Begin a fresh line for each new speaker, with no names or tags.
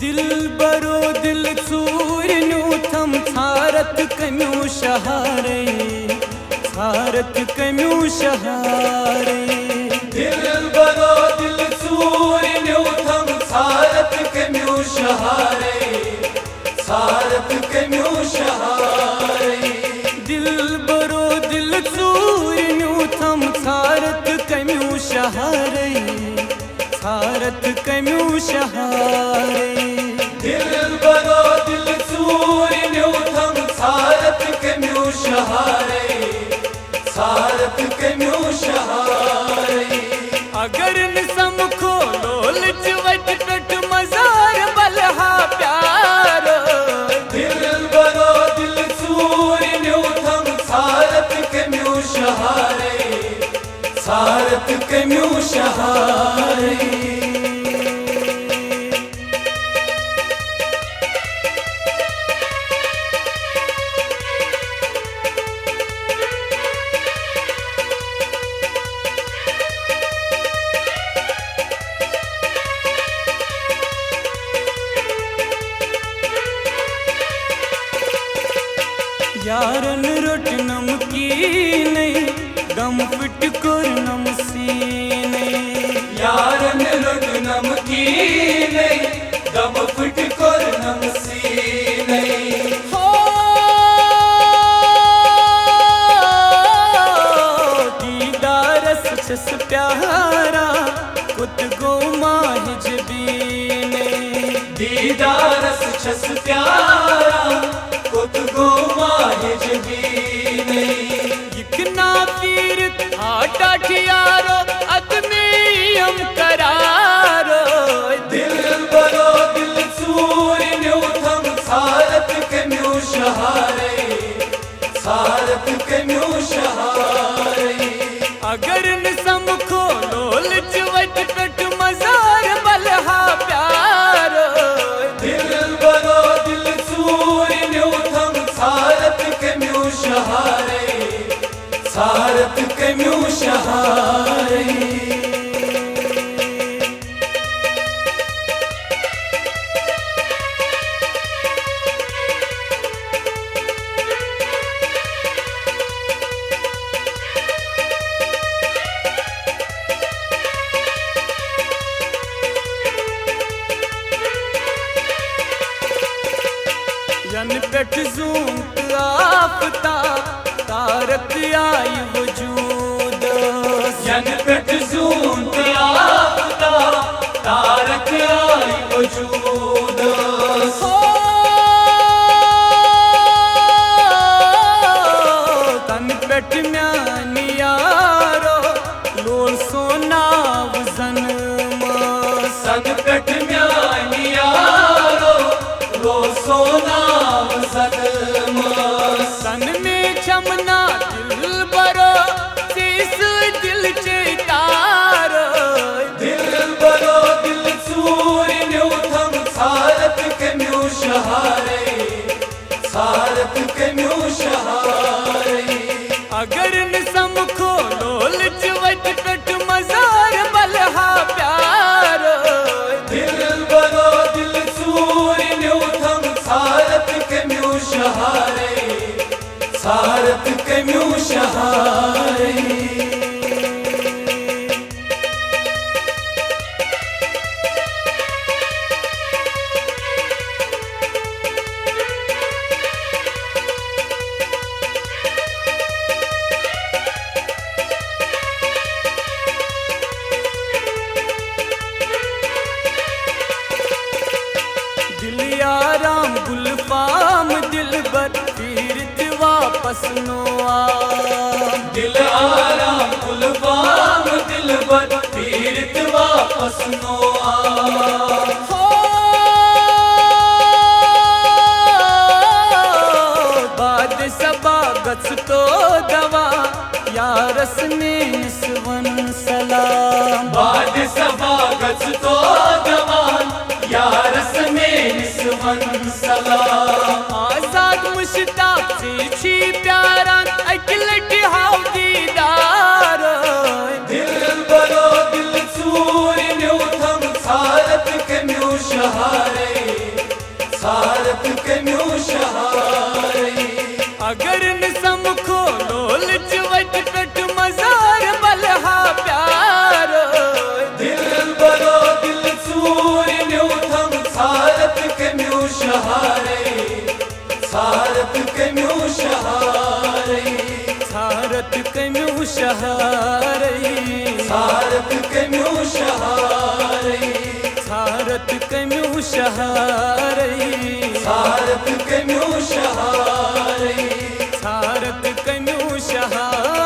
दिल बरो दिल चूरन्यू थम छारत कम्यू शहारे छारत कम्यू शहारे
दिल बरो दिल चूरन्यू थम छारत कम्यू शहारे छारत कम्यू शहारे
दिल बरो दिल चूरन्यू थम छारत कम्यू शहारे छारत कम्यू शहारे
दिल बरो दिल चूरन्यू थम छारत कम्यू शहारे छारत कम्यू शहारे
अगर निसम खोलो लिचवट टट मजार बलहा प्यार
दिल बरो दिल चूरन्यू थम छारत कम्यू शहारे छारत कम्यू शहारे
यारन रोट नमकीन दम फिट कर नमसीन
यारन रोट नमकीन दम फिट कर नमसीन
हो दीदारस छस प्यारा कुत गो माह जबीन
दीदारस छस प्यारा कुत गो माह जबीन
इतना पीर आटा ठियारो अदमीयम करारो
दिल बरो दिल चूरन्यू थम छारत कम्यू शहारे छारत कम्यू शहारे
अगर निसम खोलो लिचवट टट मजार बलहा प्यार
दिल बरो दिल चूरन्यू थम छारत कम्यू शहारे छारत कम्यू शहारे
यन पेट जूत आपता तारक आई वजूद
यन पेट जूत आपता तारक आई वजूद
हो तन पेट म्यानी यारो लोल सोना वजन
सन पेट म्यानी यारो लो सोना वजन
सन में चमना दिल बरो शीस दिल चेतार
दिल बरो दिल चूरन्यू थम छारत कम्यू शहारे छारत कम्यू शहारे
अगर निसम खोलो लिचवट टट मजार बलहा प्यार
दिल बरो दिल चूरन्यू थम छारत कम्यू शहारे छारत कम्यू शहारे
दिल याराम गुलफाम दिल बर तीरथ वापस नो आ
दिल आराम गुलफाम दिल बर तीरथ वापस नो आ
हो बाद सबा गच तो दवा यारस ने निस्वन सलाम
बाद सभा गच तो जवान यारस में निस्वन सलाम
आजाद मुश्ताक से छी प्यारा अकलट हाउ दीदार
दिल बरो दिल चूरन्यू थम छारत कम्यू शहारे
शहारई
सारत कम्यूं शहारई
भारत कम्यूं शहारई
सारत कम्यूं शहारई
भारत कम्यूं शहारई